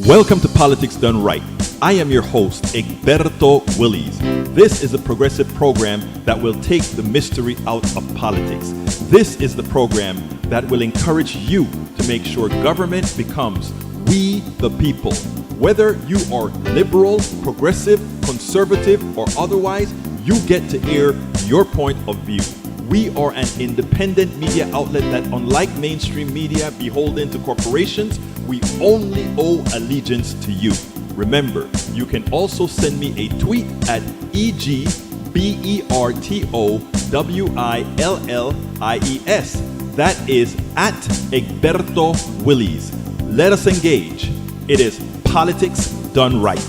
Welcome to Politics Done Right. I am your host, Egberto Willies. This is a progressive program that will take the mystery out of politics. This is the program that will encourage you to make sure government becomes we the people. Whether you are liberal, progressive, conservative, or otherwise, you get to air your point of view. We are an independent media outlet that, unlike mainstream media beholden to corporations, we only owe allegiance to you. Remember, you can also send me a tweet at EGBERTOWILLIES. That is at Egberto Willies. Let us engage. It is Politics Done Right.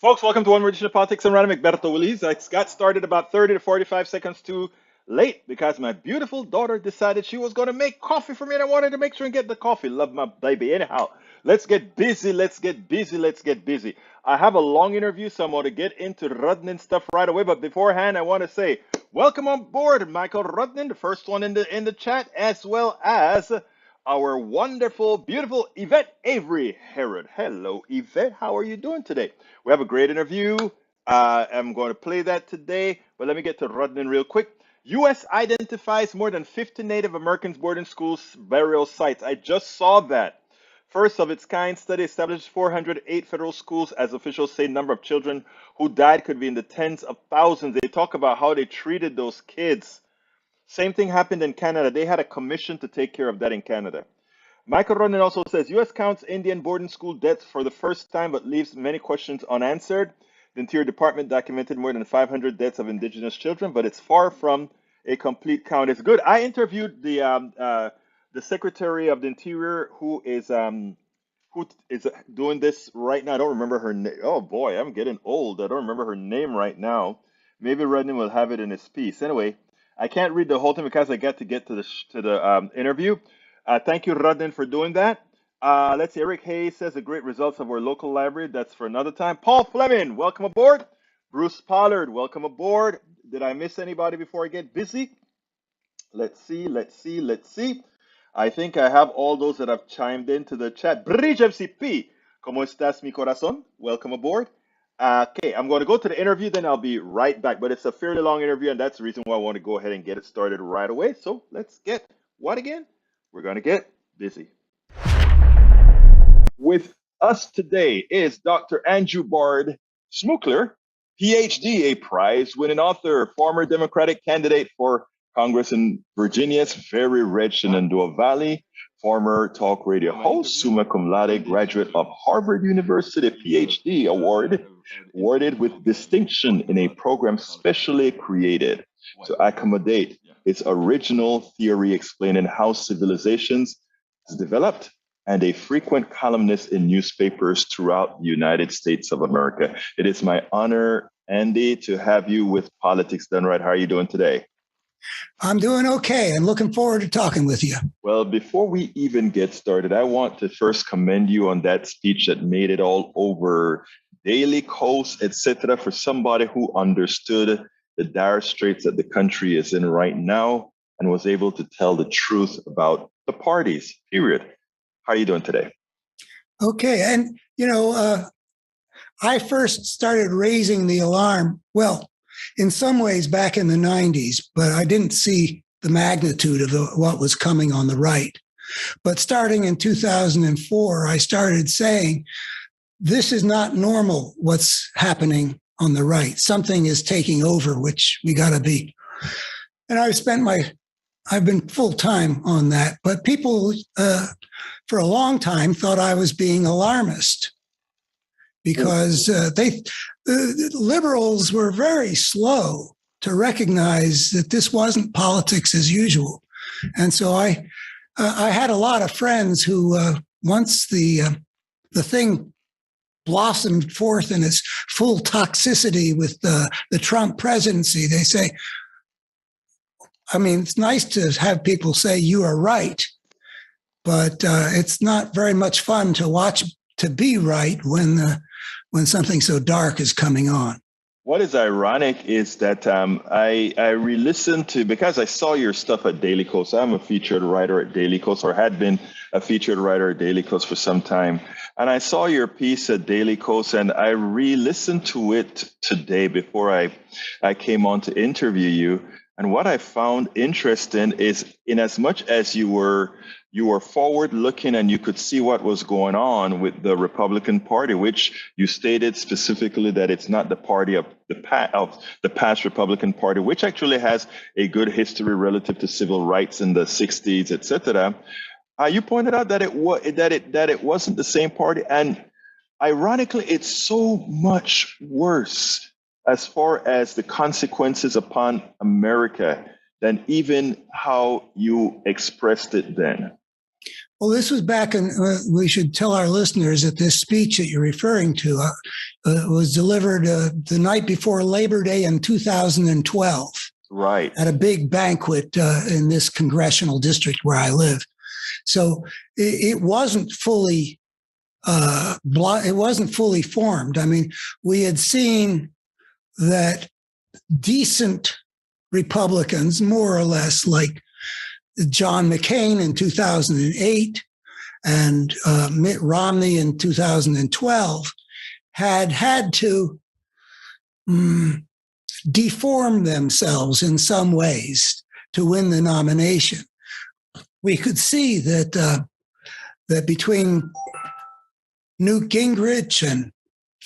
Folks, welcome to one more edition of Politics and Random. Egberto Willies. I got started about 30 to 45 seconds too late because my beautiful daughter decided she was going to make coffee for me and I wanted to make sure and get the coffee. Love my baby. Anyhow, let's get busy. I have a long interview, so I'm going to get into Rudnin stuff right away. But beforehand, I want to say welcome on board, Michael Rudnin, the first one in the chat, as well as our wonderful, beautiful Yvette Avery Herod. Hello, Yvette. How are you doing today? We have a great interview. I'm going to play that today, but let me get to Rudnin real quick. U.S. identifies more than 50 Native Americans boarding schools burial sites. I just saw that. First of its kind study established 408 federal schools. As officials say, number of children who died could be in the tens of thousands. They talk about how they treated those kids. Same thing happened in Canada. They had a commission to take care of that in Canada. Michael Ronan also says, U.S. counts Indian boarding school deaths for the first time, but leaves many questions unanswered. The Interior Department documented more than 500 deaths of indigenous children, but it's far from a complete count. It's good. I interviewed the Secretary of the Interior who is doing this right now. I don't remember her name. Oh boy, I'm getting old. I don't remember her name right now. Maybe Redden will have it in his piece. Anyway, I can't read the whole thing because I got to get to the interview. Thank you, Rudnin, for doing that. Let's see. Eric Hayes says the great results of our local library. That's for another time. Paul Fleming, welcome aboard. Bruce Pollard, welcome aboard. Did I miss anybody before I get busy? Let's see. I think I have all those that have chimed into the chat. Bridge FCP, ¿Cómo estás, mi corazón? Welcome aboard. Okay, I'm going to go to the interview, then I'll be right back. But it's a fairly long interview, and that's the reason why I want to go ahead and get it started right away. So let's get what again? We're going to get busy. With us today is Dr. Andrew Bard Schmookler, PhD, a prize-winning author, former Democratic candidate for Congress in Virginia's very red Shenandoah Valley, former talk radio host, summa cum laude graduate of Harvard University, PhD awarded with distinction in a program specially created to accommodate its original theory explaining how civilizations is developed, and a frequent columnist in newspapers throughout the United States of America. It is my honor, Andy, to have you with Politics Done Right. How are you doing today? I'm doing okay. I'm looking forward to talking with you. Well, before we even get started, I want to first commend you on that speech that made it all over Daily Kos, etc., for somebody who understood the dire straits that the country is in right now and was able to tell the truth about the parties, period. How are you doing today? Okay. And, I first started raising the alarm, well, in some ways back in the 90s, but I didn't see the magnitude of what was coming on the right. But starting in 2004, I started saying, this is not normal what's happening on the right. Something is taking over, which we got to be. And I've been full-time on that, but people for a long time thought I was being alarmist because the liberals were very slow to recognize that this wasn't politics as usual. And so I had a lot of friends who, once the thing blossomed forth in its full toxicity with the Trump presidency, they say, I mean, it's nice to have people say you are right, but it's not very much fun to watch to be right when something so dark is coming on. What is ironic is that I re-listened to, because I saw your stuff at Daily Kos. I'm a featured writer at Daily Kos, or had been a featured writer at Daily Kos for some time. And I saw your piece at Daily Kos, and I re-listened to it today before I came on to interview you. And what I found interesting is, in as much as you were forward looking and you could see what was going on with the Republican Party, which you stated specifically that it's not the party of the past Republican Party, which actually has a good history relative to civil rights in the 60s, etc. You pointed out that it wasn't the same party, and ironically, it's so much worse as far as the consequences upon America than even how you expressed it then. Well, this was back in, we should tell our listeners that this speech that you're referring to was delivered the night before Labor Day in 2012. Right. At a big banquet in this congressional district where I live. So it wasn't fully it wasn't fully formed. I mean, we had seen that decent Republicans, more or less, like John McCain in 2008 and Mitt Romney in 2012, had to deform themselves in some ways to win the nomination. We could see that that between Newt Gingrich and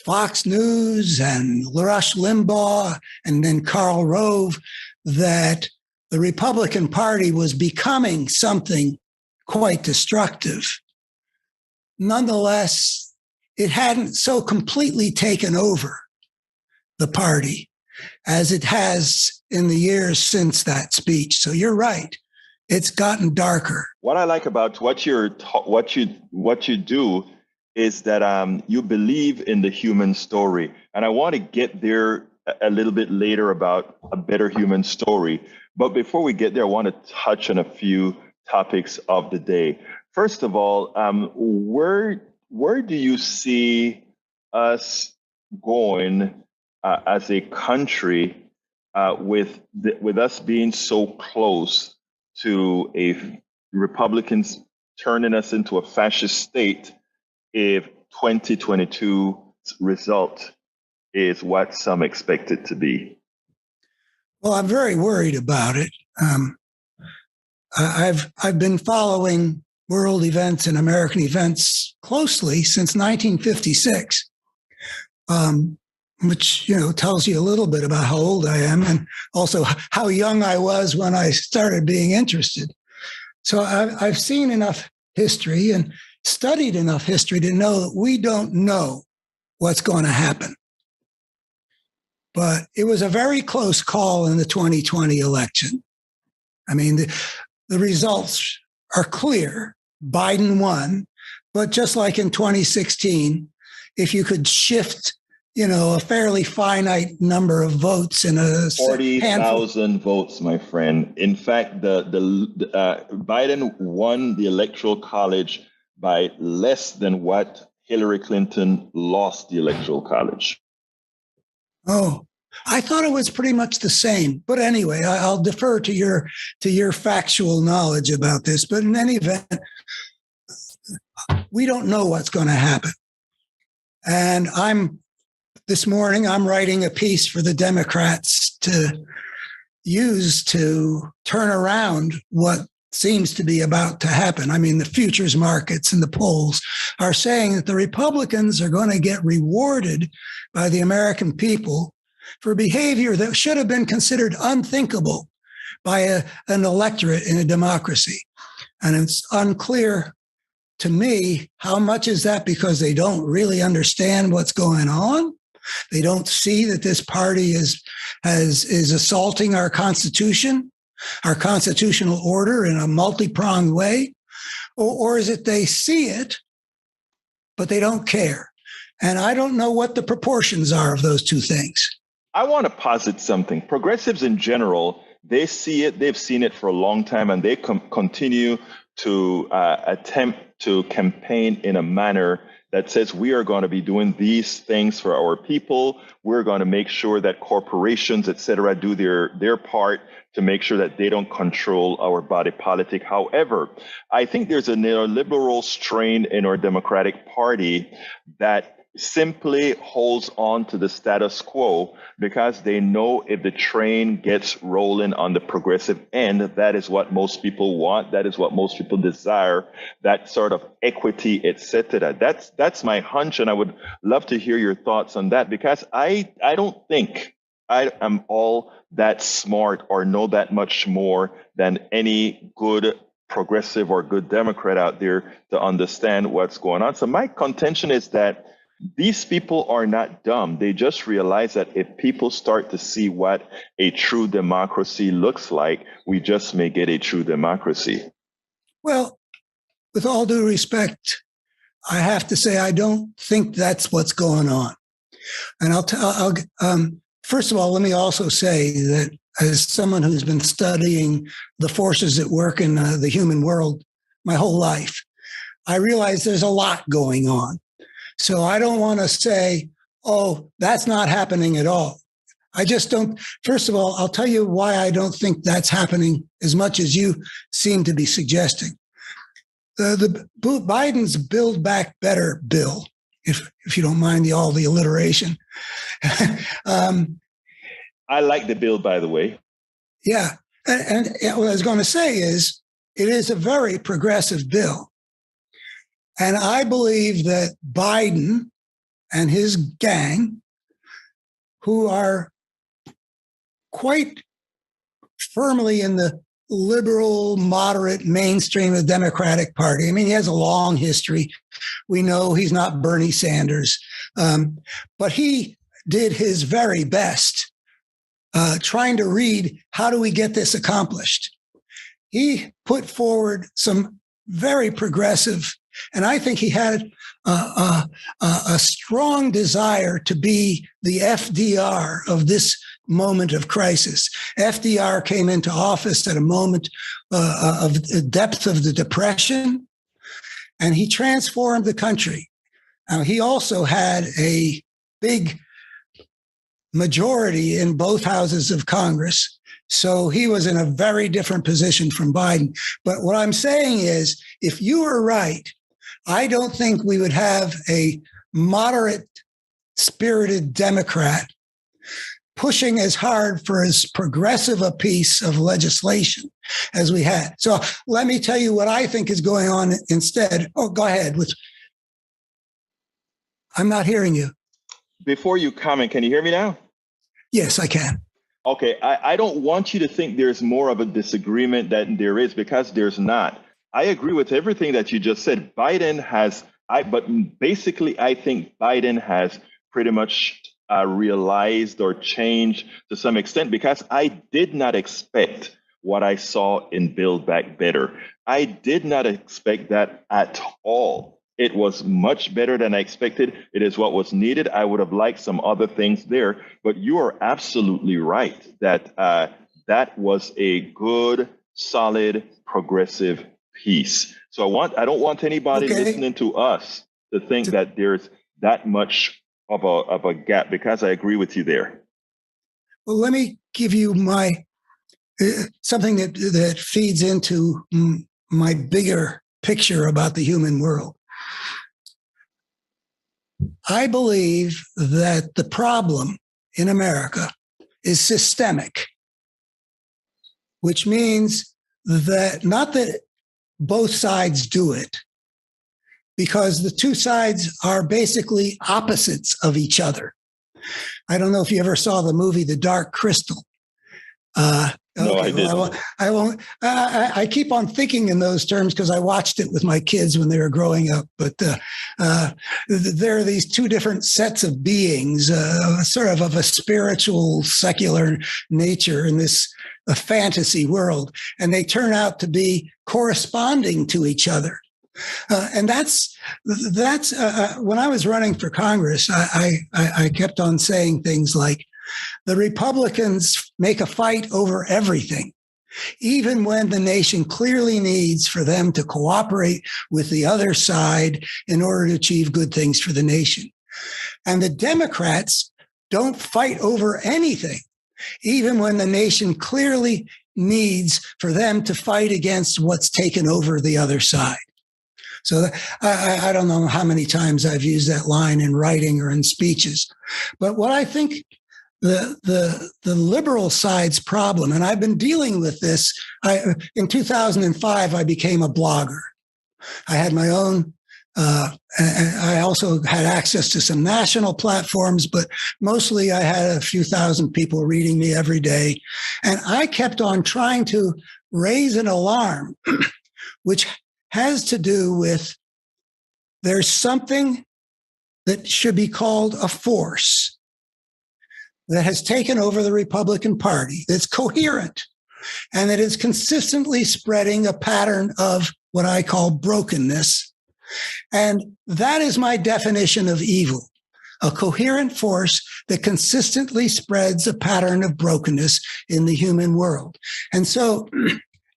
Fox News and Rush Limbaugh and then Karl Rove, that the Republican Party was becoming something quite destructive. Nonetheless, it hadn't so completely taken over the party as it has in the years since that speech. So you're right. It's gotten darker. What I like about what you do is that you believe in the human story, and I want to get there a little bit later about a better human story. But before we get there, I want to touch on a few topics of the day. First of all, where do you see us going as a country with us being so close to a Republicans turning us into a fascist state if 2022 result is what some expect it to be? Well, I'm very worried about it. I've been following world events and American events closely since 1956, which tells you a little bit about how old I am and also how young I was when I started being interested. So I've seen enough history and studied enough history to know that we don't know what's going to happen. But it was a very close call in the 2020 election. I mean, the results are clear. Biden won. But just like in 2016, if you could shift, a fairly finite number of votes in a 40,000 votes, my friend. In fact, the Biden won the Electoral College by less than what Hillary Clinton lost the Electoral College. Oh, I thought it was pretty much the same. But anyway, I'll defer to your factual knowledge about this. But in any event, we don't know what's going to happen. And this morning, I'm writing a piece for the Democrats to use to turn around what seems to be about to happen. I mean, the futures markets and the polls are saying that the Republicans are going to get rewarded by the American people for behavior that should have been considered unthinkable by an electorate in a democracy. And it's unclear to me how much is that because they don't really understand what's going on. They don't see that this party is assaulting our Constitution, our constitutional order in a multi-pronged way, or is it they see it, but they don't care? And I don't know what the proportions are of those two things. I want to posit something. Progressives in general, they see it, they've seen it for a long time, and they continue to attempt to campaign in a manner that says we are going to be doing these things for our people. We're going to make sure that corporations, et cetera, do their part to make sure that they don't control our body politic. However, I think there's a neoliberal strain in our Democratic Party that simply holds on to the status quo because they know if the train gets rolling on the progressive end, that is what most people want. That is what most people desire, that sort of equity, etc. That's my hunch, and I would love to hear your thoughts on that, because I don't think I am all that smart or know that much more than any good progressive or good Democrat out there to understand what's going on. So my contention is that these people are not dumb. They just realize that if people start to see what a true democracy looks like, we just may get a true democracy. Well, with all due respect, I have to say I don't think that's what's going on. And first of all, let me also say that as someone who's been studying the forces at work in the human world my whole life, I realize there's a lot going on. So I don't want to say, oh, that's not happening at all. I just don't. First of all, I'll tell you why I don't think that's happening as much as you seem to be suggesting. The Biden's Build Back Better bill, if you don't mind all the alliteration. I like the bill, by the way. Yeah. And what I was going to say is it is a very progressive bill. And I believe that Biden and his gang, who are quite firmly in the liberal, moderate mainstream of the Democratic Party. I mean, he has a long history. We know he's not Bernie Sanders, but he did his very best trying to read, how do we get this accomplished? He put forward some very progressive, and I think he had a strong desire to be the FDR of this moment of crisis. FDR came into office at a moment of the depth of the Depression, and he transformed the country. Now, he also had a big majority in both houses of Congress, so he was in a very different position from Biden. But what I'm saying is, if you were right, I don't think we would have a moderate spirited Democrat pushing as hard for as progressive a piece of legislation as we had. So let me tell you what I think is going on instead. Oh, go ahead. I'm not hearing you. Before you comment, can you hear me now? Yes, I can. Okay, I don't want you to think there's more of a disagreement than there is, because there's not. I agree with everything that you just said. But basically, I think Biden has pretty much realized or changed to some extent, because I did not expect what I saw in Build Back Better. I did not expect that at all. It was much better than I expected. It is what was needed. I would have liked some other things there, but you are absolutely right that that was a good, solid, progressive piece. So I don't want anybody listening to us to think that there's that much of a gap, because I agree with you there. Well, let me give you my something that feeds into my bigger picture about the human world. I believe that the problem in America is systemic, which means that not that both sides do it, because the two sides are basically opposites of each other. I don't know if you ever saw the movie The Dark Crystal. No, I didn't. I won't. I keep on thinking in those terms because I watched it with my kids when they were growing up. But there are these two different sets of beings, sort of a spiritual, secular nature in this fantasy world, and they turn out to be corresponding to each other. And that's when I was running for Congress, I kept on saying things like, the Republicans make a fight over everything, even when the nation clearly needs for them to cooperate with the other side in order to achieve good things for the nation. And the Democrats don't fight over anything, even when the nation clearly needs for them to fight against what's taken over the other side. So I don't know how many times I've used that line in writing or in speeches, but what I think the liberal side's problem, and I've been dealing with this. In 2005, I became a blogger. I had my own. I also had access to some national platforms, but mostly I had a few thousand people reading me every day, and I kept on trying to raise an alarm, which has to do with there's something that should be called a force that has taken over the Republican Party, that's coherent, and that is consistently spreading a pattern of what I call brokenness. And that is my definition of evil, a coherent force that consistently spreads a pattern of brokenness in the human world. And so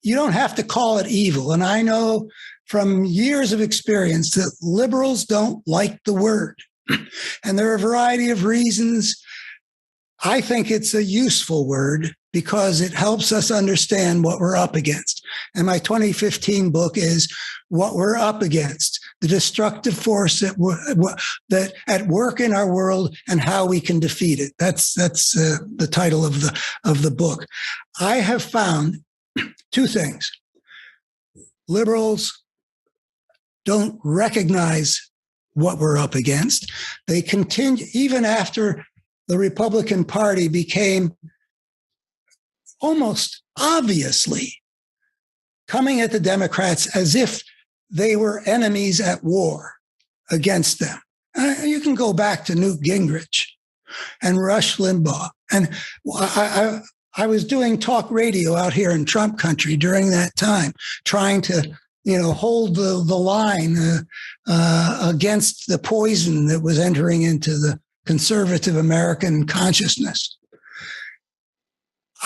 you don't have to call it evil. And I know from years of experience that liberals don't like the word. And there are a variety of reasons. I think it's a useful word because it helps us understand what we're up against. And my 2015 book is What We're Up Against, the destructive force that at work in our world and how we can defeat it. That's the title of the book. I have found two things. Liberals don't recognize what we're up against. They continue, even after the Republican Party became almost obviously coming at the Democrats as if they were enemies at war against them. You can go back to Newt Gingrich and Rush Limbaugh. And I was doing talk radio out here in Trump country during that time, trying to hold the line against the poison that was entering into the conservative American consciousness.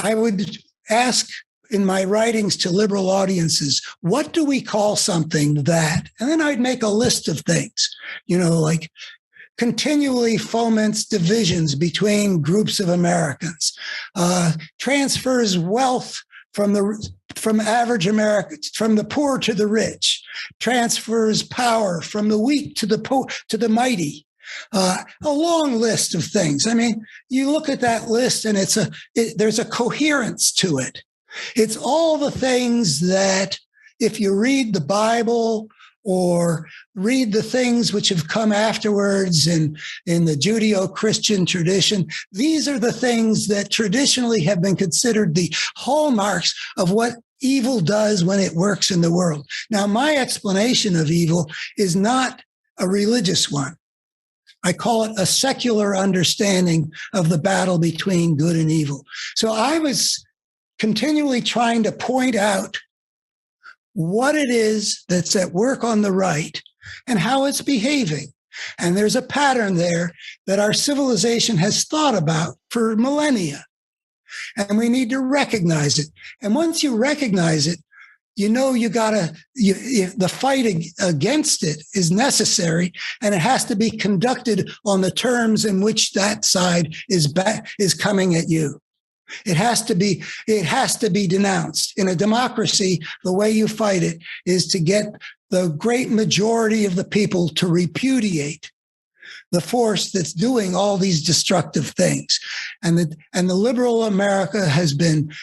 I would ask in my writings to liberal audiences, what do we call something that? And then I'd make a list of things, like continually foments divisions between groups of Americans, transfers wealth from average Americans, from the poor to the rich, transfers power from the weak to the mighty. A long list of things. I mean, you look at that list and there's a coherence to it. It's all the things that if you read the Bible or read the things which have come afterwards in the Judeo-Christian tradition, these are the things that traditionally have been considered the hallmarks of what evil does when it works in the world. Now, my explanation of evil is not a religious one. I call it a secular understanding of the battle between good and evil. So I was continually trying to point out what it is that's at work on the right and how it's behaving. And there's a pattern there that our civilization has thought about for millennia. And we need to recognize it. And once you recognize it, the fight against it is necessary, and it has to be conducted on the terms in which that side is coming at you. It has to be denounced. In a democracy, the way you fight it is to get the great majority of the people to repudiate the force that's doing all these destructive things. And the liberal America has been,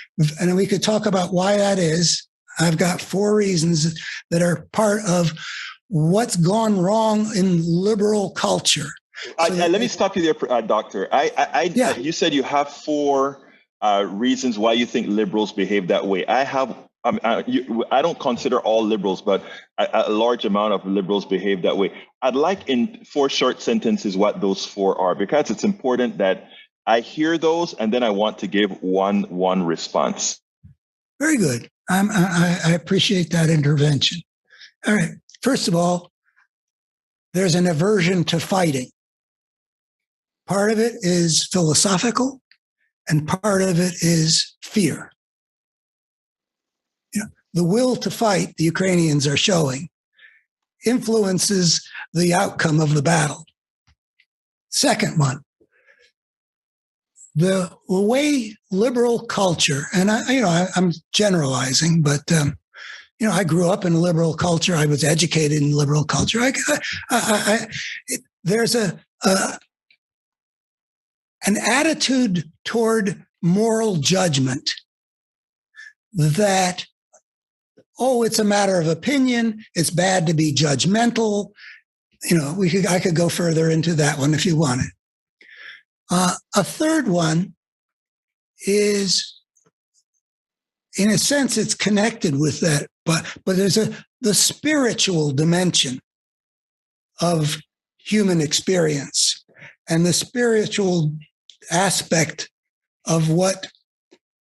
and we could talk about why that is. I've got 4 reasons that are part of what's gone wrong in liberal culture. Let me stop you there, Doctor. You said you have 4 reasons why you think liberals behave that way. I don't consider all liberals, but a large amount of liberals behave that way. I'd like in 4 short sentences what those 4 are, because it's important that I hear those and then I want to give one response. Very good. I appreciate that intervention. All right. First of all, there's an aversion to fighting. Part of it is philosophical, and part of it is fear. The will to fight the Ukrainians are showing influences the outcome of the battle. Second one, the way liberal culture, and I'm generalizing, but I grew up in liberal culture. I was educated in liberal culture. There's an attitude toward moral judgment that, it's a matter of opinion. It's bad to be judgmental. I could go further into that one if you wanted. A third one is, in a sense, it's connected with that, but there's the spiritual dimension of human experience and the spiritual aspect of what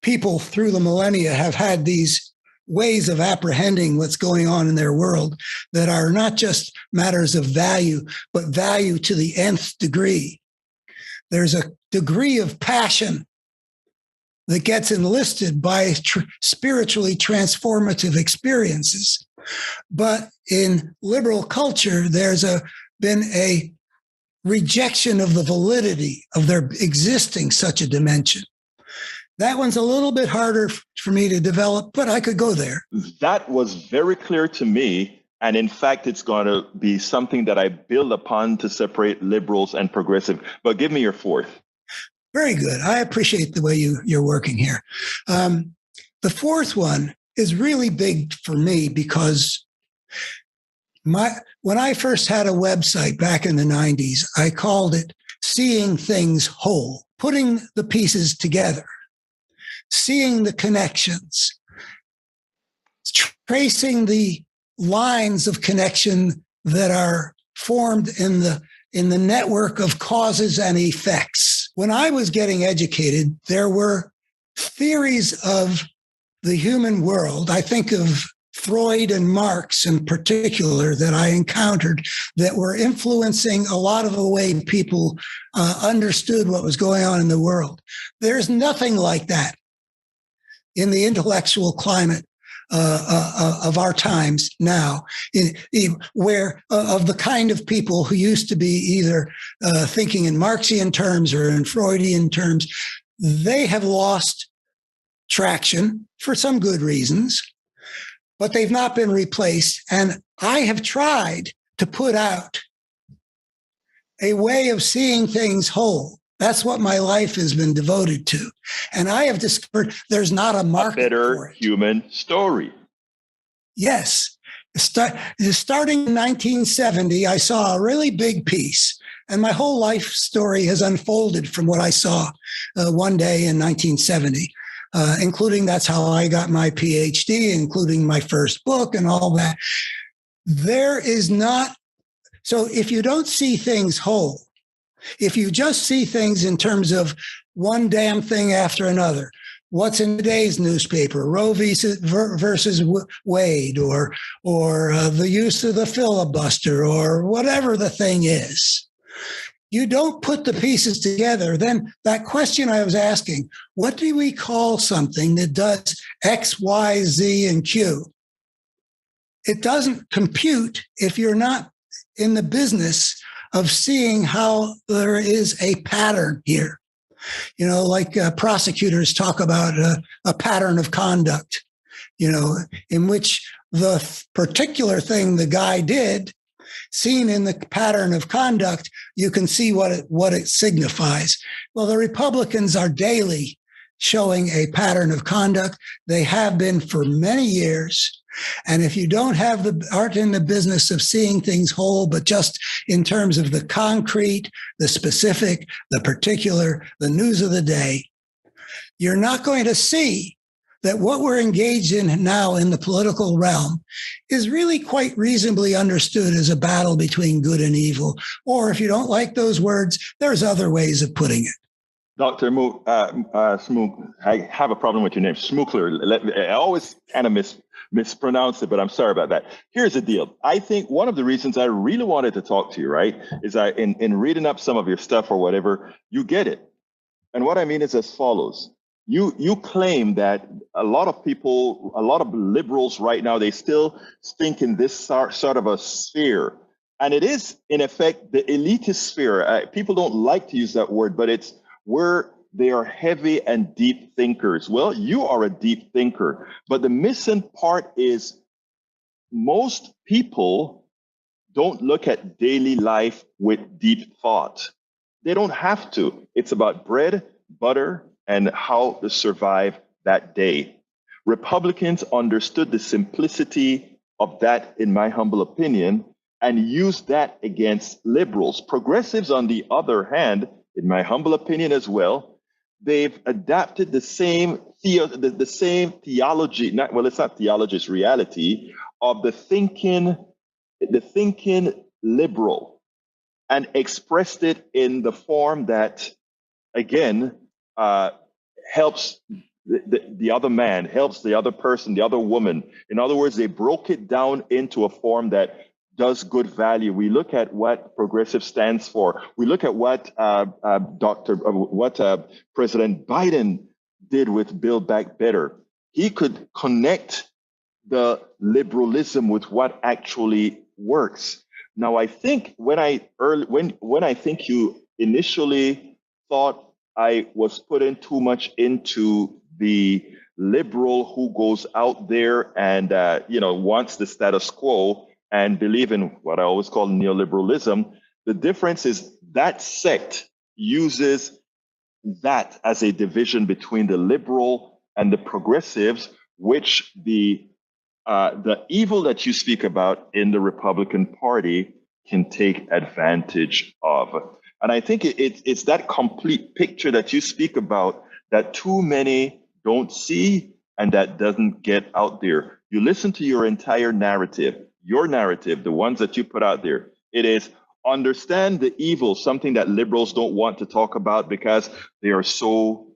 people through the millennia have had these ways of apprehending what's going on in their world that are not just matters of value, but value to the nth degree. There's a degree of passion that gets enlisted by spiritually transformative experiences. But in liberal culture, there's been a rejection of the validity of there existing such a dimension. That one's a little bit harder for me to develop, but I could go there. That was very clear to me. And in fact, it's going to be something that I build upon to separate liberals and progressive. But give me your fourth. Very good. I appreciate the way you're working here. The fourth one is really big for me because when I first had a website back in the 90s, I called it Seeing Things Whole, putting the pieces together, seeing the connections, tracing the lines of connection that are formed in the network of causes and effects. When I was getting educated, there were theories of the human world. I think of Freud and Marx in particular that I encountered that were influencing a lot of the way people understood what was going on in the world. There's nothing like that in the intellectual climate of our times now, where of the kind of people who used to be either thinking in Marxian terms or in Freudian terms, they have lost traction for some good reasons, but they've not been replaced. And I have tried to put out a way of seeing things whole. That's what my life has been devoted to. And I have discovered there's not a market for it. Human story. Yes. Starting in 1970, I saw a really big piece, and my whole life story has unfolded from what I saw one day in 1970, including that's how I got my PhD, including my first book and all that. So if you don't see things whole, if you just see things in terms of one damn thing after another, what's in today's newspaper, Roe versus Wade, or the use of the filibuster, or whatever the thing is, you don't put the pieces together, then that question I was asking, what do we call something that does X, Y, Z, and Q? It doesn't compute if you're not in the business of seeing how there is a pattern here. Like prosecutors talk about a pattern of conduct, in which the particular thing the guy did, seen in the pattern of conduct, you can see what it signifies. Well, the Republicans are daily showing a pattern of conduct. They have been for many years. And if you aren't in the business of seeing things whole, but just in terms of the concrete, the specific, the particular, the news of the day, you're not going to see that what we're engaged in now in the political realm is really quite reasonably understood as a battle between good and evil. Or if you don't like those words, there's other ways of putting it. Dr. Smook, I have a problem with your name, Schmookler. I always kind of mispronounce it, but I'm sorry about that. Here's the deal. I think one of the reasons I really wanted to talk to you, right, is in reading up some of your stuff or whatever, you get it. And what I mean is as follows. you claim that a lot of people, a lot of liberals right now, they still think in this sort of a sphere, and it is in effect the elitist sphere. People don't like to use that word, but it's where they are heavy and deep thinkers. Well, you are a deep thinker, but the missing part is most people don't look at daily life with deep thought. They don't have to. It's about bread, butter, and how to survive that day. Republicans understood the simplicity of that, in my humble opinion, and used that against liberals. Progressives, on the other hand, in my humble opinion as well, they've adapted the same theology. It's not theology, it's reality of the thinking liberal, and expressed it in the form that, again, helps the other man, helps the other person, the other woman. In other words, they broke it down into a form that does good value. We look at what progressive stands for. We look at what President Biden did with Build Back Better. He could connect the liberalism with what actually works. Now, I think when I think you initially thought I was putting too much into the liberal who goes out there and wants the status quo and believe in what I always call neoliberalism. The difference is that sect uses that as a division between the liberal and the progressives, which the evil that you speak about in the Republican Party can take advantage of. And I think it's that complete picture that you speak about that too many don't see and that doesn't get out there. You listen to your entire narrative, the ones that you put out there. It is understand the evil, something that liberals don't want to talk about because they are so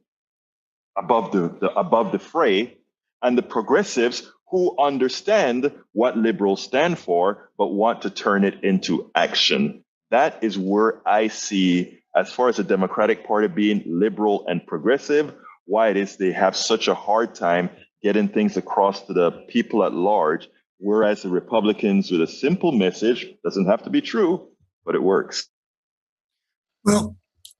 above the fray, and the progressives who understand what liberals stand for but want to turn it into action. That is where I see, as far as the Democratic Party being liberal and progressive, why it is they have such a hard time getting things across to the people at large, whereas the Republicans with a simple message, doesn't have to be true, but it works. Well,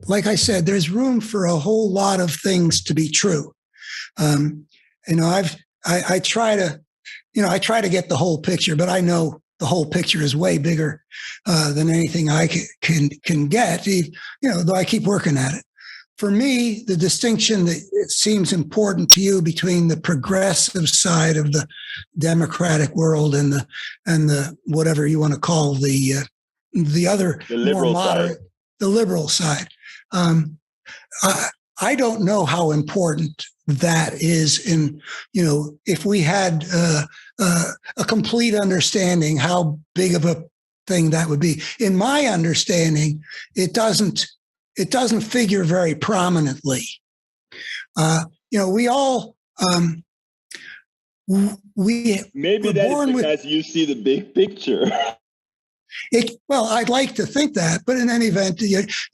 like I said, there's room for a whole lot of things to be true. I try to get the whole picture, but I know the whole picture is way bigger than anything I can get. Though I keep working at it. For me, the distinction that it seems important to you between the progressive side of the democratic world and the whatever you want to call the other more moderate side. The liberal side. I don't know how important that is in, if we had a complete understanding how big of a thing that would be. In my understanding, it doesn't figure very prominently. We all we maybe that is because you see the big picture. I'd like to think that, but in any event,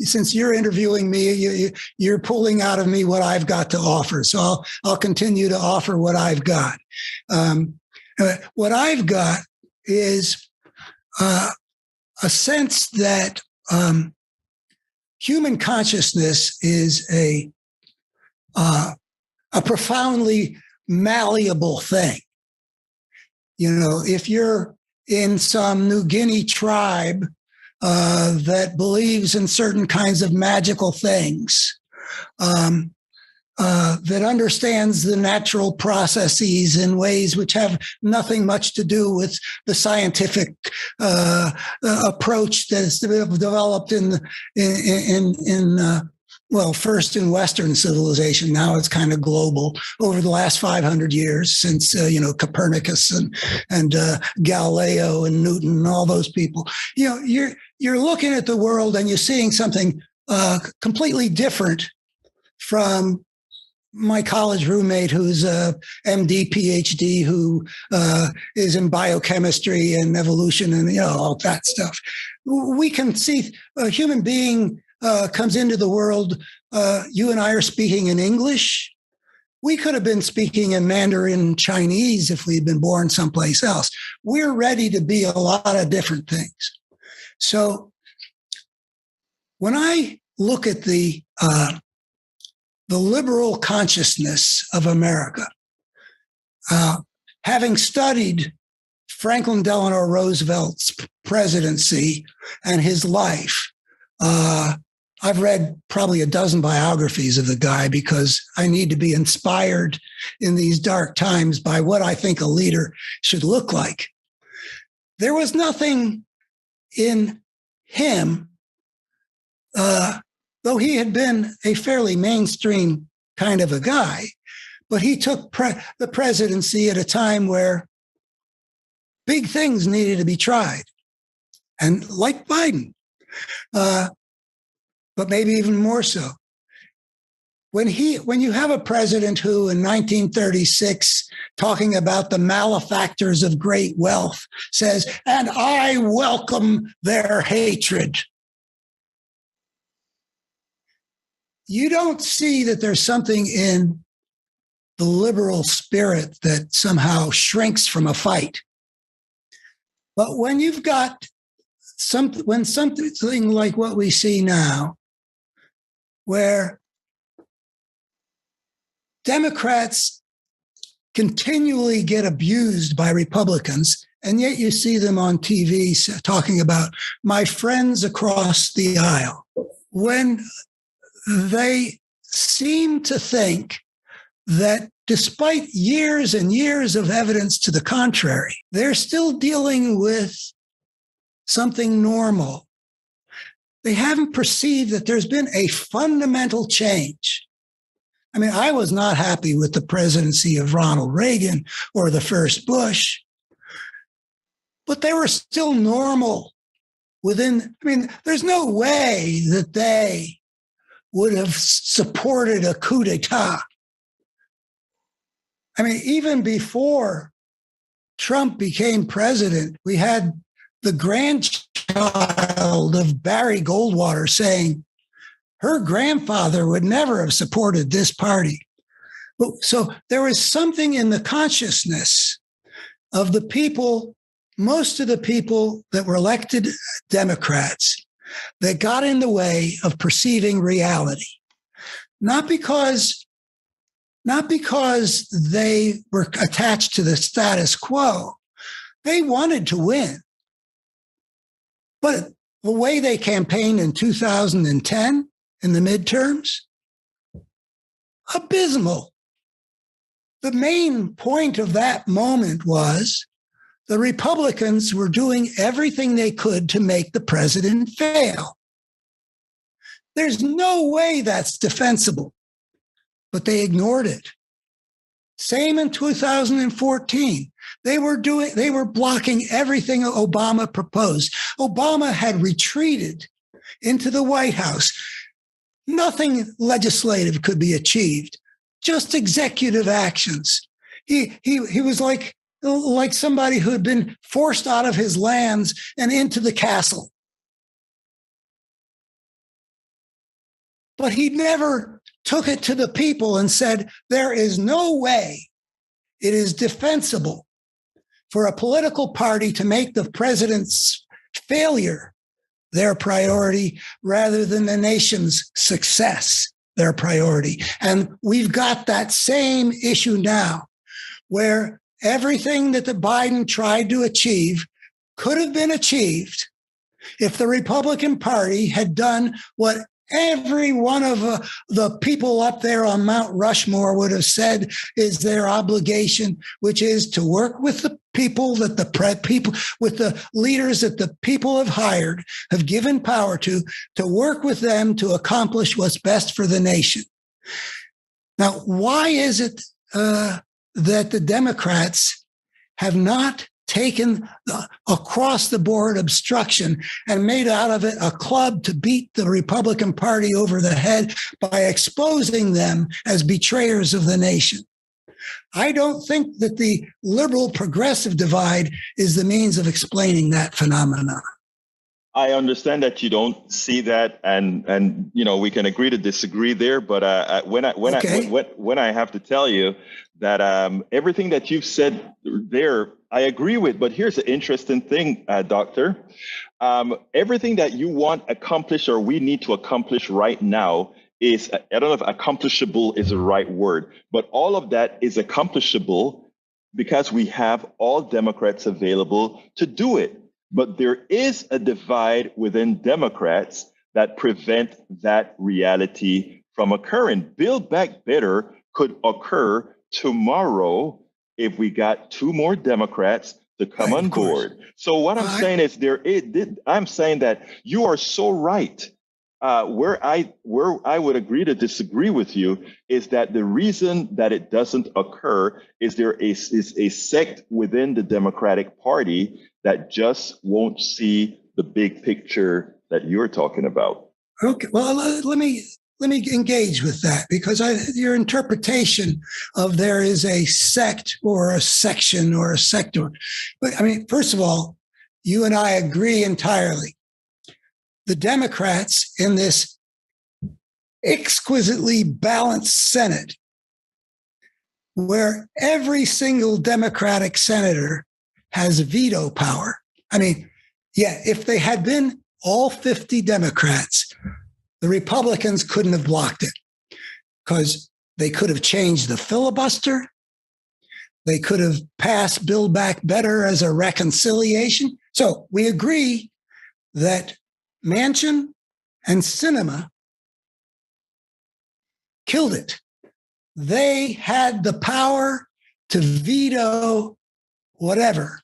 since you're interviewing me, you're pulling out of me what I've got to offer. So I'll continue to offer what I've got. What I've got is a sense that human consciousness is a profoundly malleable thing. If you're in some New Guinea tribe that believes in certain kinds of magical things, that understands the natural processes in ways which have nothing much to do with the scientific approach that is developed first in Western civilization. Now it's kind of global over the last 500 years since, Copernicus and Galileo and Newton and all those people. You're looking at the world and you're seeing something completely different from my college roommate who's a MD, PhD, who is in biochemistry and evolution and, all that stuff. We can see a human being comes into the world. You and I are speaking in English. We could have been speaking in Mandarin Chinese if we'd been born someplace else. We're ready to be a lot of different things. So when I look at the liberal consciousness of America, having studied Franklin Delano Roosevelt's presidency and his life, I've read probably a dozen biographies of the guy because I need to be inspired in these dark times by what I think a leader should look like. There was nothing in him, though he had been a fairly mainstream kind of a guy, but he took the presidency at a time where big things needed to be tried. And like Biden, but maybe even more so. When you have a president who in 1936, talking about the malefactors of great wealth, says, "And I welcome their hatred," you don't see that there's something in the liberal spirit that somehow shrinks from a fight. But when you've got something like what we see now, where Democrats continually get abused by Republicans, and yet you see them on TV talking about my friends across the aisle, when they seem to think that despite years and years of evidence to the contrary, they're still dealing with something normal. They haven't perceived that there's been a fundamental change. I mean, I was not happy with the presidency of Ronald Reagan or the first Bush, but they were still normal within. I mean, there's no way that they would have supported a coup d'etat. I mean, even before Trump became president, we had the grandchild of Barry Goldwater saying her grandfather would never have supported this party. So there was something in the consciousness of the people, most of the people that were elected Democrats, that got in the way of perceiving reality. Not because they were attached to the status quo. They wanted to win. But the way they campaigned in 2010 in the midterms, abysmal. The main point of that moment was the Republicans were doing everything they could to make the president fail. There's no way that's defensible, but they ignored it. Same in 2014. They were blocking everything Obama proposed. Obama had retreated into the White House. Nothing legislative could be achieved, just executive actions. He was like somebody who had been forced out of his lands and into the castle. But he never took it to the people and said, there is no way it is defensible for a political party to make the president's failure their priority rather than the nation's success their priority. And we've got that same issue now, where everything that the Biden tried to achieve could have been achieved if the Republican Party had done what every one of the people up there on Mount Rushmore would have said is their obligation, which is to work with the people with the leaders that the people have hired, have given power to work with them to accomplish what's best for the nation. Now, why is it that the Democrats have not taken across the board obstruction and made out of it a club to beat the Republican Party over the head by exposing them as betrayers of the nation? I don't think that the liberal progressive divide is the means of explaining that phenomenon. I understand that you don't see that, and you know we can agree to disagree there. But Okay. when I have to tell you that everything that you've said there, I agree with. But here's the interesting thing, Doctor. Everything that you want accomplished or we need to accomplish right now is, I don't know if accomplishable is the right word, but all of that is accomplishable because we have all Democrats available to do it. But there is a divide within Democrats that prevent that reality from occurring. Build Back Better could occur tomorrow if we got two more Democrats to come Right, on of course. board. So what I'm I saying is I'm saying that you are so right. Where I would agree to disagree with you is that the reason that it doesn't occur is there is a sect within the Democratic Party that just won't see the big picture that you're talking about. Okay. Well, let me engage with that because your interpretation of there is a sect or a section or a sector. But I mean, first of all, you and I agree entirely. The Democrats in this exquisitely balanced Senate, where every single Democratic senator has veto power. I mean, yeah, if they had been all 50 Democrats, the Republicans couldn't have blocked it because they could have changed the filibuster. They could have passed Build Back Better as a reconciliation. So we agree that Manchin and Sinema killed it. They had the power to veto whatever,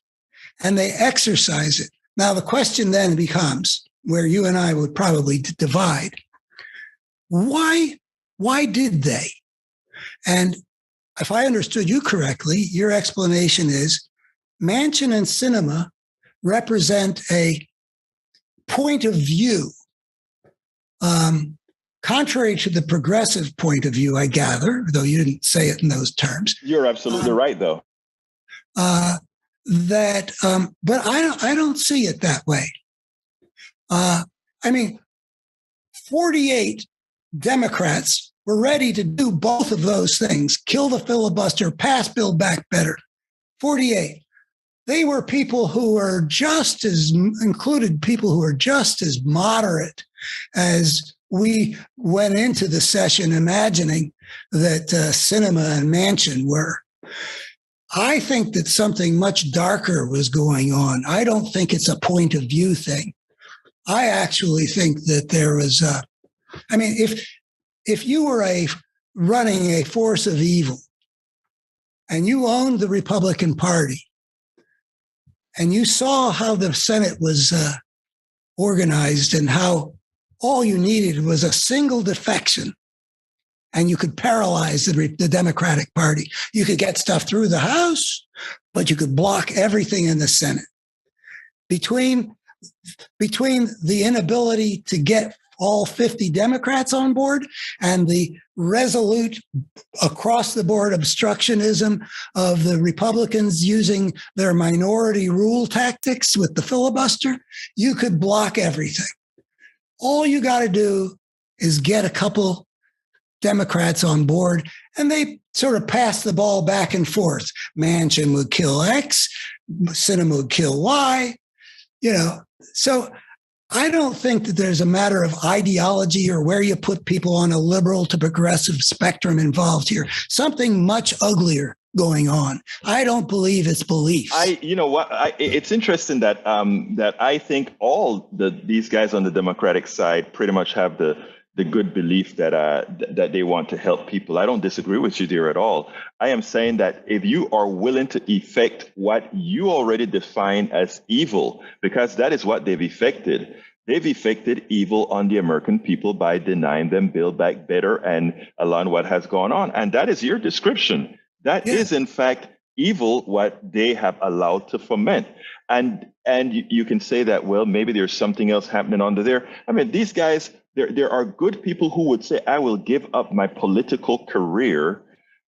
and they exercise it. Now, the question then becomes where you and I would probably divide. Why did they? And if I understood you correctly, your explanation is Manchin and Sinema represent a point of view, contrary to the progressive point of view, I gather, though you didn't say it in those terms. You're absolutely right, though. But I don't see it that way. I mean, 48 Democrats were ready to do both of those things, kill the filibuster, pass Build Back Better. 48. They were people who were included people who were just as moderate as we went into the session imagining that Sinema and Manchin were. I think that something much darker was going on. I don't think it's a point of view thing. I actually think that there was if you were running a force of evil and you owned the Republican Party and you saw how the Senate was organized and how all you needed was a single defection and you could paralyze the Democratic Party. You could get stuff through the House, but you could block everything in the Senate. Between the inability to get all 50 Democrats on board and the resolute across-the-board obstructionism of the Republicans using their minority rule tactics with the filibuster, you could block everything. All you got to do is get a couple Democrats on board, and they sort of pass the ball back and forth. Manchin would kill X, Sinema would kill Y, So I don't think that there's a matter of ideology or where you put people on a liberal to progressive spectrum involved here. Something much uglier going on. I don't believe it's beliefs. It's interesting that that I think all these guys on the Democratic side pretty much have the good belief that they want to help people. I don't disagree with you there at all. I am saying that if you are willing to effect what you already define as evil, because that is what they've effected evil on the American people by denying them Build Back Better and allowing what has gone on. And that is your description. That is, in fact, evil, what they have allowed to foment. And you can say that, well, maybe there's something else happening under there. I mean, these guys, there are good people who would say, I will give up my political career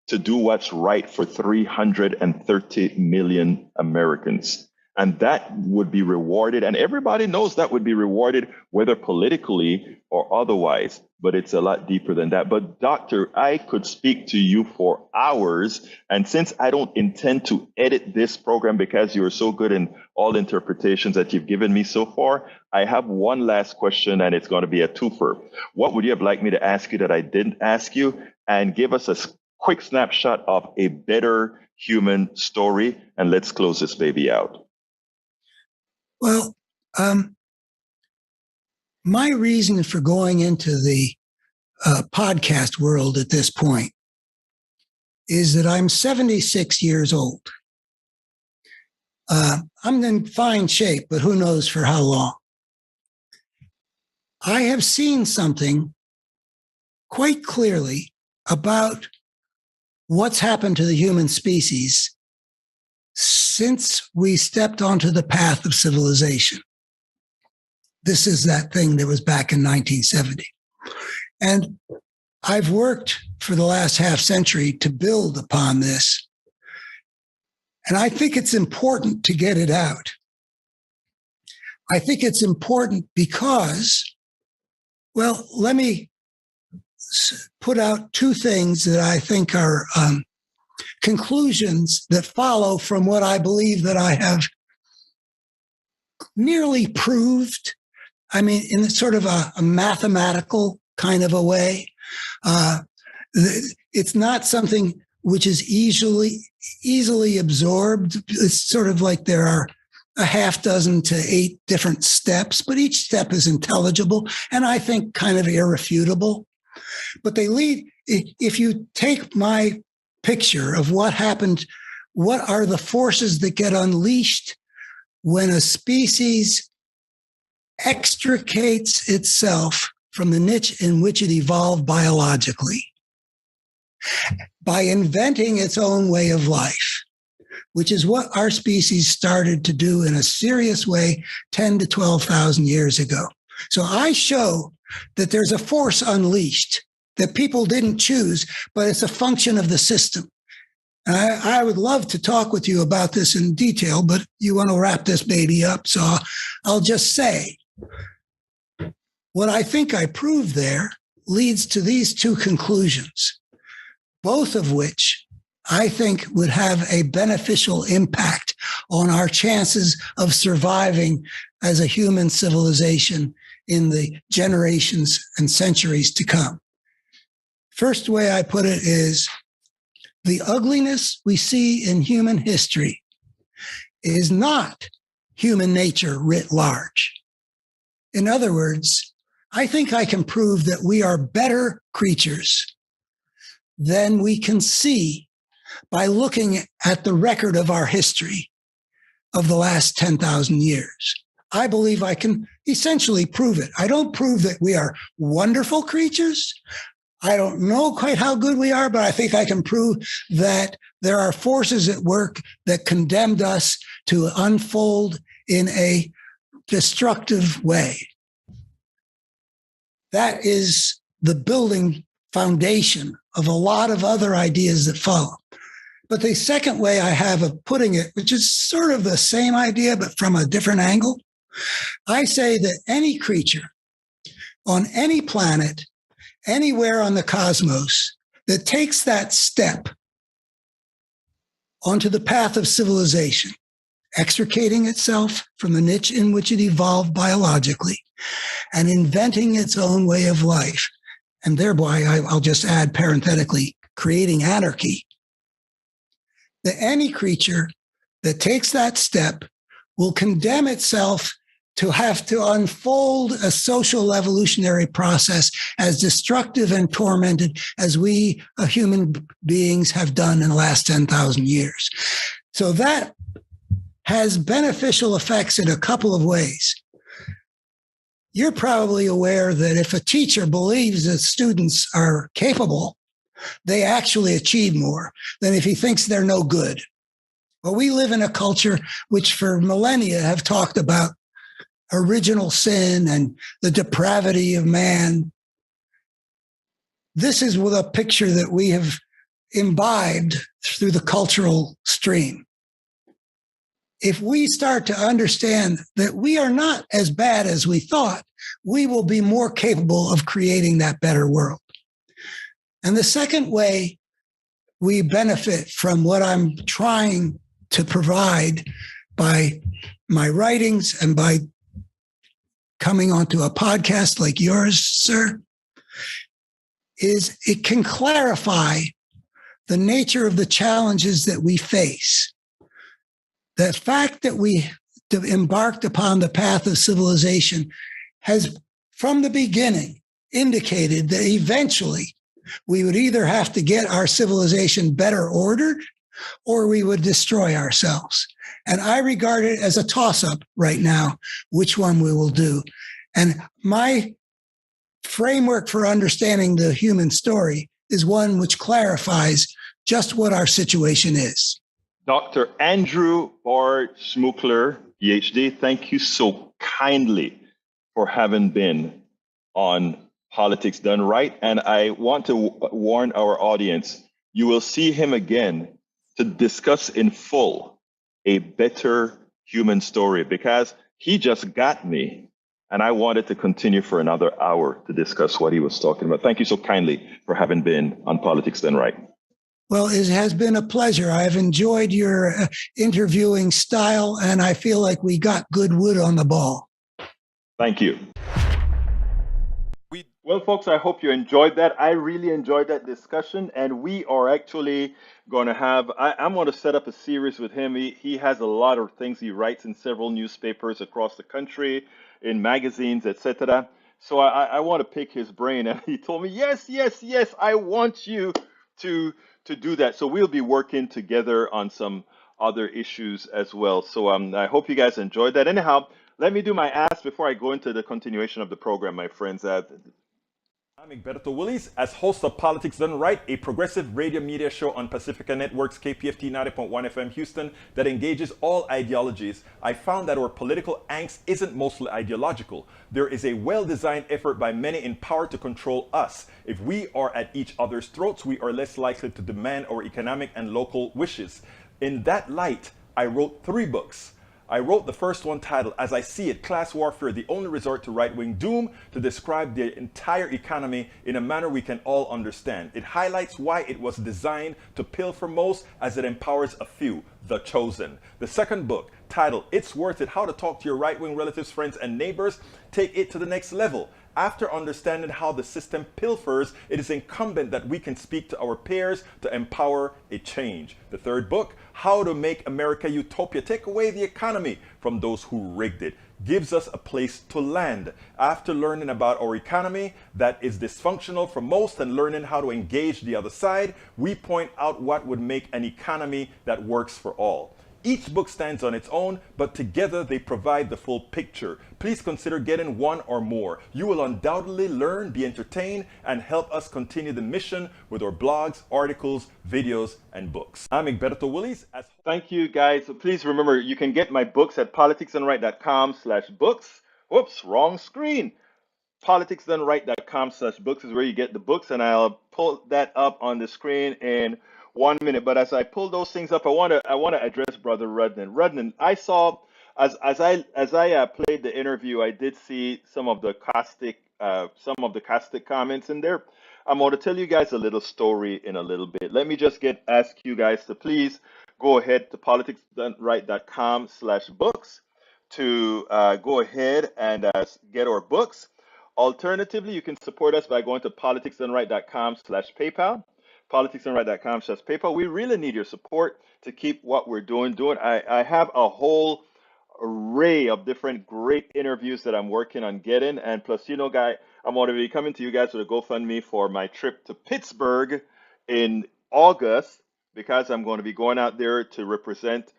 to do what's right for 330 million Americans. And that would be rewarded. And everybody knows that would be rewarded, whether politically or otherwise. But it's a lot deeper than that. But, Doctor, I could speak to you for hours. And since I don't intend to edit this program because you're so good in all interpretations that you've given me so far, I have one last question, and it's going to be a twofer. What would you have liked me to ask you that I didn't ask you? And give us a quick snapshot of a better human story. And let's close this baby out. Well, my reason for going into the podcast world at this point is that I'm 76 years old. I'm in fine shape, but who knows for how long. I have seen something quite clearly about what's happened to the human species since we stepped onto the path of civilization. This is that thing that was back in 1970. And I've worked for the last half century to build upon this. And I think it's important to get it out. I think it's important because, well, let me put out two things that I think are conclusions that follow from what I believe that I have nearly proved. I mean, in sort of a mathematical kind of a way. It's not something which is easily absorbed. It's sort of like there are a half dozen to 8 different steps, but each step is intelligible and I think kind of irrefutable. But they lead, if you take my picture of what happened, what are the forces that get unleashed when a species extricates itself from the niche in which it evolved biologically by inventing its own way of life, which is what our species started to do in a serious way 10 to 12,000 years ago. So I show that there's a force unleashed that people didn't choose, but it's a function of the system. And I would love to talk with you about this in detail, but you want to wrap this baby up. So I'll just say what I think I proved there leads to these two conclusions, both of which I think would have a beneficial impact on our chances of surviving as a human civilization in the generations and centuries to come. First way I put it is the ugliness we see in human history is not human nature writ large. In other words, I think I can prove that we are better creatures than we can see by looking at the record of our history of the last 10,000 years. I believe I can essentially prove it. I don't prove that we are wonderful creatures. I don't know quite how good we are, but I think I can prove that there are forces at work that condemned us to unfold in a destructive way. That is the building foundation of a lot of other ideas that follow. But the second way I have of putting it, which is sort of the same idea, but from a different angle, I say that any creature on any planet, anywhere on the cosmos, that takes that step onto the path of civilization, extricating itself from the niche in which it evolved biologically and inventing its own way of life, and thereby, I'll just add parenthetically, creating anarchy, that any creature that takes that step will condemn itself to have to unfold a social evolutionary process as destructive and tormented as we human beings have done in the last 10,000 years. So that has beneficial effects in a couple of ways. You're probably aware that if a teacher believes that students are capable, they actually achieve more than if he thinks they're no good. But we live in a culture which for millennia have talked about original sin and the depravity of man. This is with a picture that we have imbibed through the cultural stream. if we start to understand that we are not as bad as we thought, we will be more capable of creating that better world. And the second way we benefit from what I'm trying to provide by my writings and by coming onto a podcast like yours, sir, is it can clarify the nature of the challenges that we face. The fact that we embarked upon the path of civilization has, from the beginning, indicated that eventually we would either have to get our civilization better ordered or we would destroy ourselves. And I regard it as a toss-up right now, which one we will do. And my framework for understanding the human story is one which clarifies just what our situation is. Dr. Andrew Bard Schmookler, PhD, thank you so kindly for having been on Politics Done Right. And I want to warn our audience, you will see him again to discuss in full a better human story, because he just got me and I wanted to continue for another hour to discuss what he was talking about. Thank you so kindly for having been on Politics Done Right. Well, it has been a pleasure. I've enjoyed your interviewing style, and I feel like we got good wood on the ball. Thank you. Well, folks, I hope you enjoyed that. I really enjoyed that discussion, and we are actually going to have, I'm going to set up a series with him. He has a lot of things he writes in several newspapers across the country, in magazines, etc. So I want to pick his brain, and he told me, yes, yes, yes, I want you to do that. So we'll be working together on some other issues as well. So I hope you guys enjoyed that. Anyhow, let me do my ask before I go into the continuation of the program, my friends. I'm Egberto Willies, as host of Politics Done Right, a progressive radio media show on Pacifica Network's KPFT 90.1 FM Houston that engages all ideologies. I found that our political angst isn't mostly ideological. There is a well-designed effort by many in power to control us. If we are at each other's throats, we are less likely to demand our economic and local wishes. In that light, I wrote 3 books. I wrote the first one titled, As I See It, Class Warfare, the Only Resort to Right-Wing Doom, to describe the entire economy in a manner we can all understand. It highlights why it was designed to pilfer most as it empowers a few, the chosen. The second book, titled, It's Worth It, How to Talk to Your Right-Wing Relatives, Friends, and Neighbors, take it to the next level. After understanding how the system pilfers, it is incumbent that we can speak to our peers to empower a change. The third book, How to Make America Utopia, Take Away the Economy from Those Who Rigged It, gives us a place to land. After learning about our economy that is dysfunctional for most and learning how to engage the other side, we point out what would make an economy that works for all. Each book stands on its own, but together they provide the full picture. Please consider getting one or more. You will undoubtedly learn, be entertained, and help us continue the mission with our blogs, articles, videos, and books. I'm Egberto Willies. Thank you, guys. So please remember, you can get my books at politicsdoneright.com/books. Whoops, wrong screen. politicsdoneright.com/books is where you get the books, and I'll pull that up on the screen in 1 minute. But as I pull those things up, I want to address Brother Rudnan. Rudnan, I saw as I played the interview, I did see some of the caustic comments in there. I'm going to tell you guys a little story in a little bit. Let me just ask you guys to please go ahead to politicsdoneright.com/books to go ahead and get our books. Alternatively, you can support us by going to politicsdoneright.com/PayPal. politicsdoneright.com/PayPal. We really need your support to keep what we're doing. I have a whole array of different great interviews that I'm working on getting, and plus, I'm going to be coming to you guys with a GoFundMe for my trip to Pittsburgh in August, because I'm going to be going out there to represent,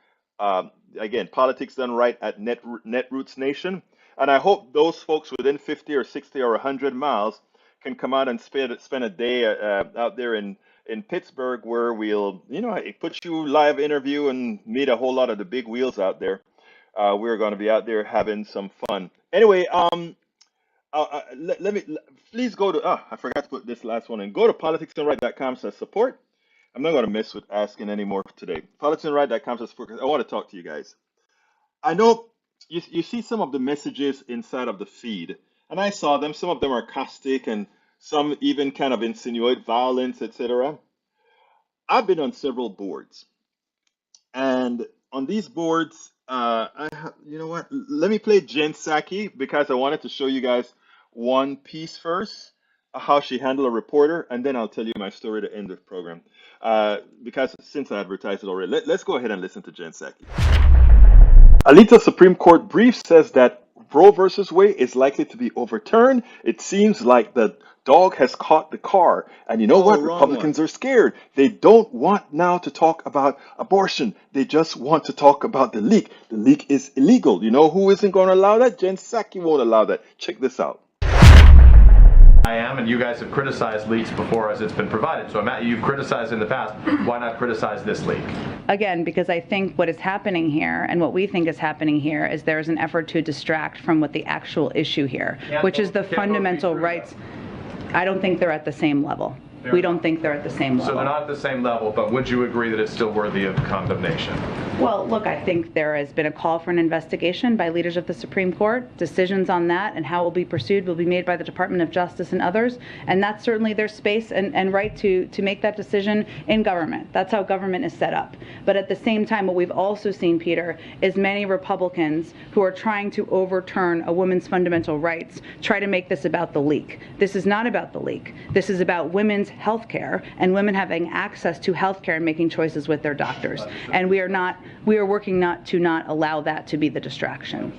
again, Politics Done Right at Netroots Nation. And I hope those folks within 50 or 60 or 100 miles can come out and spend a day out there in Pittsburgh, where we'll, put you live interview and meet a whole lot of the big wheels out there. We're going to be out there having some fun. Anyway, please go to, I forgot to put this last one in. Go to politicsdoneright.com/support. I'm not going to mess with asking anymore today. politicsdoneright.com/support. I want to talk to you guys. I know you see some of the messages inside of the feed, and I saw them. Some of them are caustic, and some even kind of insinuate violence, etc. I've been on several boards, and on these boards, you know what? Let me play Jen Psaki because I wanted to show you guys one piece first, how she handled a reporter, and then I'll tell you my story to end the program. Because since I advertised it already, let's go ahead and listen to Jen Psaki. Alita Supreme Court brief says that Roe versus Wade is likely to be overturned. It seems like the dog has caught the car. And you know what? Republicans are scared. They don't want now to talk about abortion. They just want to talk about the leak. The leak is illegal. You know who isn't going to allow that? Jen Psaki won't allow that. Check this out. I am, and you guys have criticized leaks before as it's been provided. So Matt, you've criticized in the past. Why not criticize this leak? Again, because I think what is happening here and what we think is happening here is there is an effort to distract from what the actual issue here, which is the fundamental rights. I don't think they're at the same level. We don't think they're at the same level. So they're not at the same level, but would you agree that it's still worthy of condemnation? Well, look, I think there has been a call for an investigation by leaders of the Supreme Court. Decisions on that and how it will be pursued will be made by the Department of Justice and others. And that's certainly their space and right to make that decision in government. That's how government is set up. But at the same time, what we've also seen, Peter, is many Republicans who are trying to overturn a woman's fundamental rights try to make this about the leak. This is not about the leak. This is about women's health care and women having access to health care and making choices with their doctors. And we are working not to allow that to be the distraction.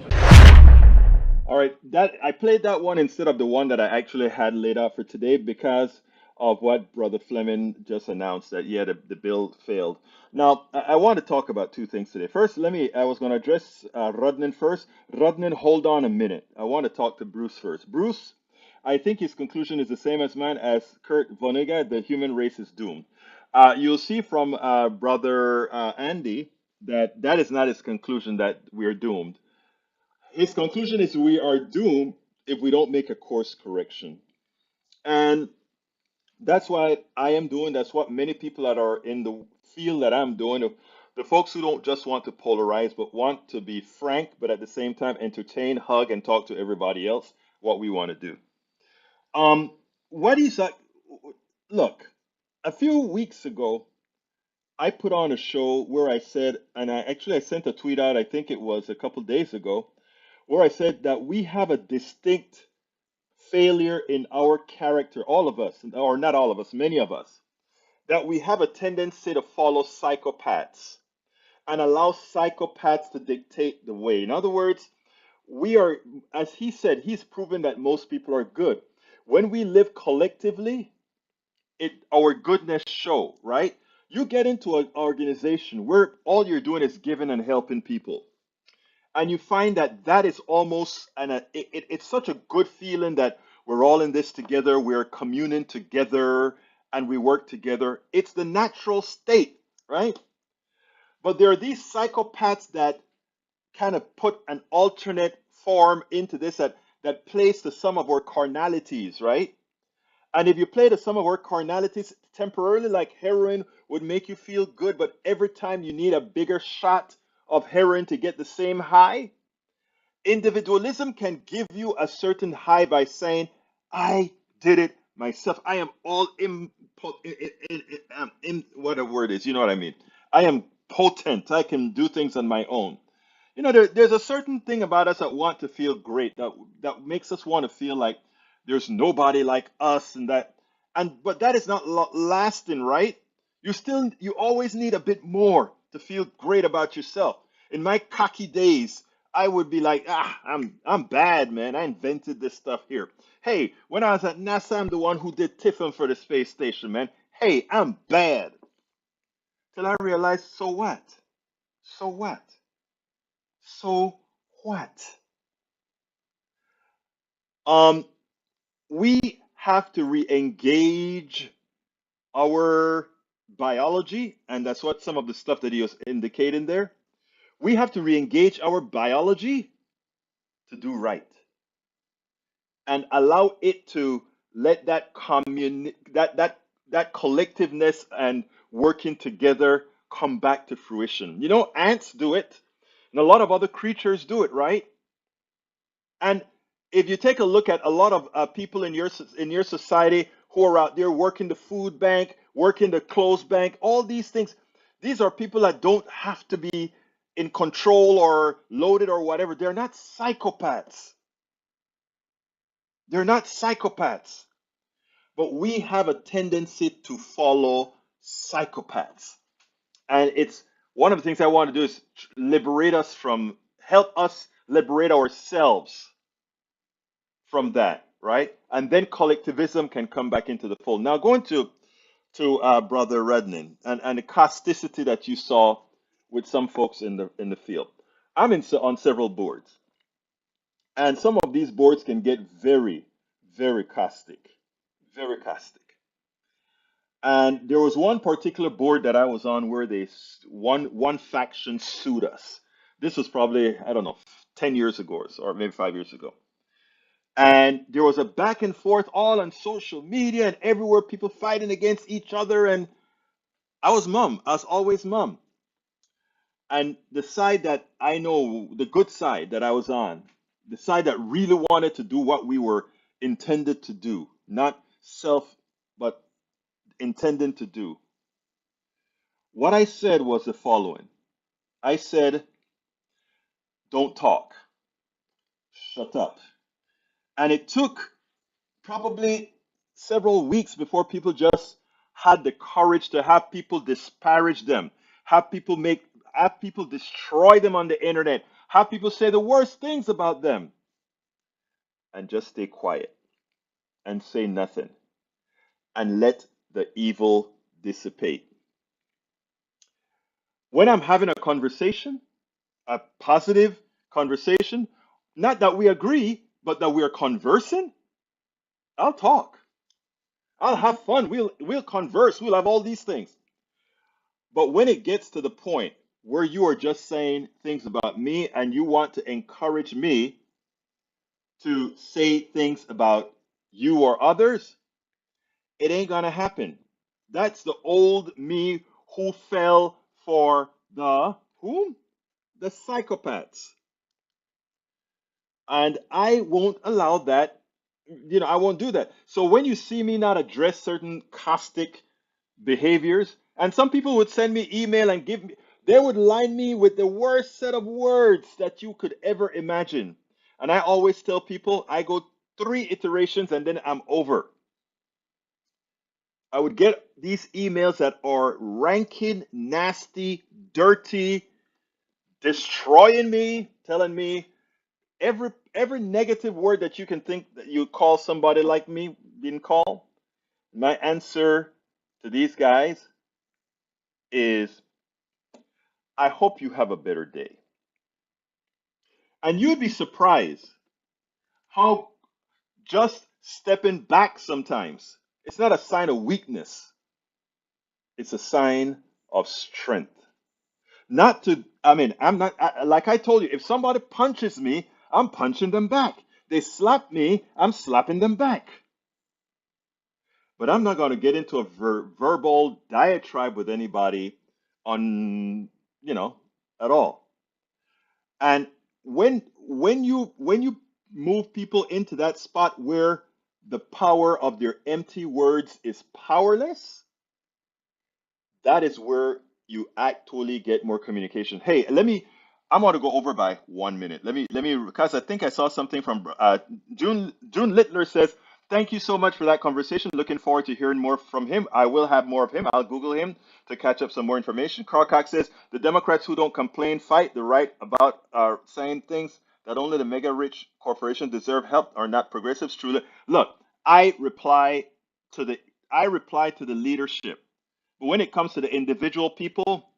All right, that I played that one instead of the one that I actually had laid out for today because of what Brother Fleming just announced that yeah, the bill failed. Now I want to talk about two things today. First, I was going to address Rudnin first. Rudnin, hold on a minute. I want to talk to Bruce first. Bruce, I think his conclusion is the same as mine as Kurt Vonnegut. The human race is doomed. You'll see from Brother Andy that that is not his conclusion that we're doomed. His conclusion is we are doomed if we don't make a course correction. And that's what I am doing. That's what many people that are in the field that I'm doing. The folks who don't just want to polarize, but want to be frank, but at the same time entertain, hug, and talk to everybody else, what we want to do. What is that? Look, a few weeks ago, I put on a show where I said, and I sent a tweet out, I think it was a couple days ago, where I said that we have a distinct failure in our character, all of us, or not all of us, many of us, that we have a tendency to follow psychopaths and allow psychopaths to dictate the way. In other words, we are, as he said, he's proven that most people are good. When we live collectively, our goodness show, right? You get into an organization where all you're doing is giving and helping people, and you find that that is almost it's such a good feeling that we're all in this together, we're communing together, and we work together. It's the natural state, right? But there are these psychopaths that kind of put an alternate form into this that plays to some of our carnalities, right? And if you play to some of our carnalities temporarily, like heroin would make you feel good, but every time you need a bigger shot of heroin to get the same high, individualism can give you a certain high by saying, I did it myself. I am all what a word is, you know what I mean? I am potent. I can do things on my own. You know, there's a certain thing about us that want to feel great, that makes us want to feel like there's nobody like us, but that is not lasting, right? You always need a bit more to feel great about yourself. In my cocky days, I would be like, I'm bad, man. I invented this stuff here. Hey, when I was at NASA, I'm the one who did Tiffin for the space station, man. Hey, I'm bad. Till I realized, so what? So what? So what? Um, we have to re-engage our biology, and that's what some of the stuff that he was indicating there. We have to re-engage our biology to do right and allow it to let that collectiveness and working together come back to fruition. You know, ants do it. And a lot of other creatures do it, right? And if you take a look at a lot of people in your society who are out there working the food bank, working the clothes bank, all these things, these are people that don't have to be in control or loaded or whatever. They're not psychopaths. They're not psychopaths. But we have a tendency to follow psychopaths. And it's one of the things I want to do is liberate us from, help us liberate ourselves from that, right? And then collectivism can come back into the fold. Now, going to Brother Rednan and the causticity that you saw with some folks in the field. I'm on several boards, and some of these boards can get very, very caustic, very caustic. And there was one particular board that I was on where one faction sued us. This was probably, I don't know, 10 years ago or maybe 5 years ago. And there was a back and forth all on social media and everywhere, people fighting against each other. And I was mum. I was always mum. And the side that I know, the good side that I was on, the side that really wanted to do what we were intended to do, not self, but intended to do. What I said was the following. I said, don't talk, shut up. And it took probably several weeks before people just had the courage to have people disparage them, have people destroy them on the internet, have people say the worst things about them, and just stay quiet and say nothing and let the evil dissipate. When I'm having a conversation, a positive conversation, not that we agree, but that we are conversing, I'll talk. I'll have fun. We'll converse. We'll have all these things. But when it gets to the point where you are just saying things about me and you want to encourage me to say things about you or others, it ain't gonna happen. That's the old me who fell for the whom? The psychopaths. And I won't allow that. I won't do that. So when you see me not address certain caustic behaviors, and some people would send me email and they would line me with the worst set of words that you could ever imagine. And I always tell people I go 3 iterations and then I'm over. I would get these emails that are ranking, nasty, dirty, destroying me, telling me every negative word that you can think that you call somebody like me being called. My answer to these guys is I hope you have a better day. And you'd be surprised how just stepping back sometimes, it's not a sign of weakness, it's a sign of strength. Not to, I mean, I'm not, like I told you, if somebody punches me, I'm punching them back. They slap me, I'm slapping them back. But I'm not going to get into a verbal diatribe with anybody on, at all. And when you move people into that spot where the power of their empty words is powerless, that is where you actually get more communication. Hey, I'm going to go over by 1 minute. Because I think I saw something from June Littler says, thank you so much for that conversation. Looking forward to hearing more from him. I will have more of him. I'll Google him to catch up some more information. Carl Cox says, the Democrats who don't complain fight the right about saying things that only the mega rich corporations deserve help are not progressives. Truly, look, I reply I reply to the leadership. But when it comes to the individual people,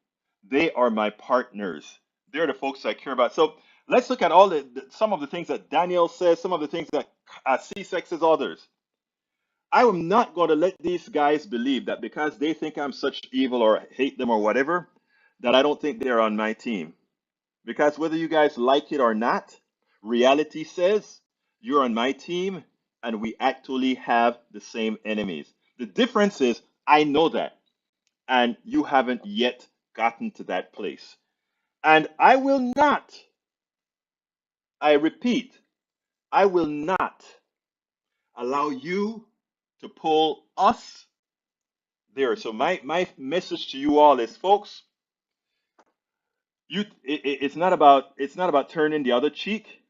they are my partners. They're the folks I care about. So let's look at some of the things that Daniel says, some of the things that CSEC says, others. I am not going to let these guys believe that because they think I'm such evil or hate them or whatever, that I don't think they're on my team. Because whether you guys like it or not, reality says you're on my team and we actually have the same enemies. The difference is I know that and you haven't yet gotten to that place. And I will not, I repeat, I will not allow you to pull us there. So my message to you all is, folks, it's not about turning the other cheek.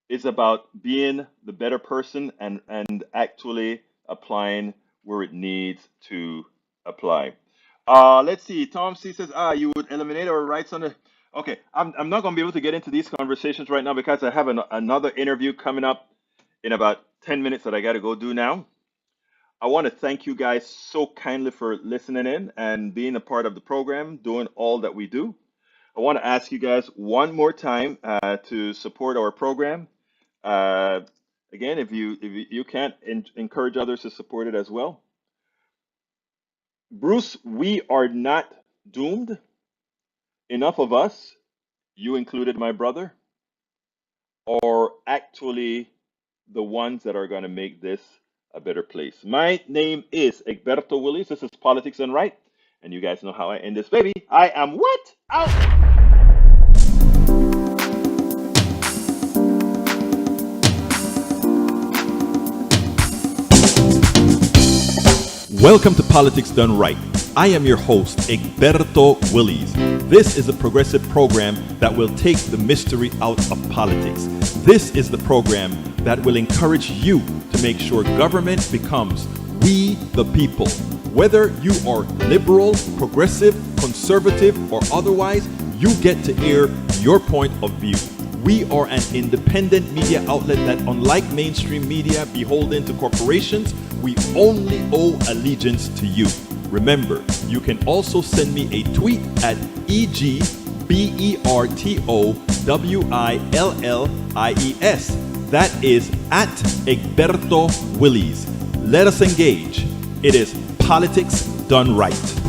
It's about being the better person and actually applying where it needs to apply. Let's see. Tom C says, you would eliminate our rights on the. Okay, I'm not going to be able to get into these conversations right now because I have another interview coming up in about 10 minutes that I got to go do now. I want to thank you guys so kindly for listening in and being a part of the program, doing all that we do. I want to ask you guys one more time to support our program. Uh, Again, if you can't encourage others to support it as well. Bruce, we are not doomed. Enough of us, you included, my brother, are actually the ones that are going to make this a better place. My name is Egberto Willies. This is Politics Done Right. And you guys know how I end this, baby. I am what? Out! Welcome to Politics Done Right. I am your host, Egberto Willies. This is a progressive program that will take the mystery out of politics. This is the program that will encourage you to make sure government becomes we the people. Whether you are liberal, progressive, conservative, or otherwise, you get to air your point of view. We are an independent media outlet that, unlike mainstream media beholden to corporations, we only owe allegiance to you. Remember, you can also send me a tweet at EGBERTOWILLIES. That is at Egberto Willies. Let us engage. It is Politics Done Right.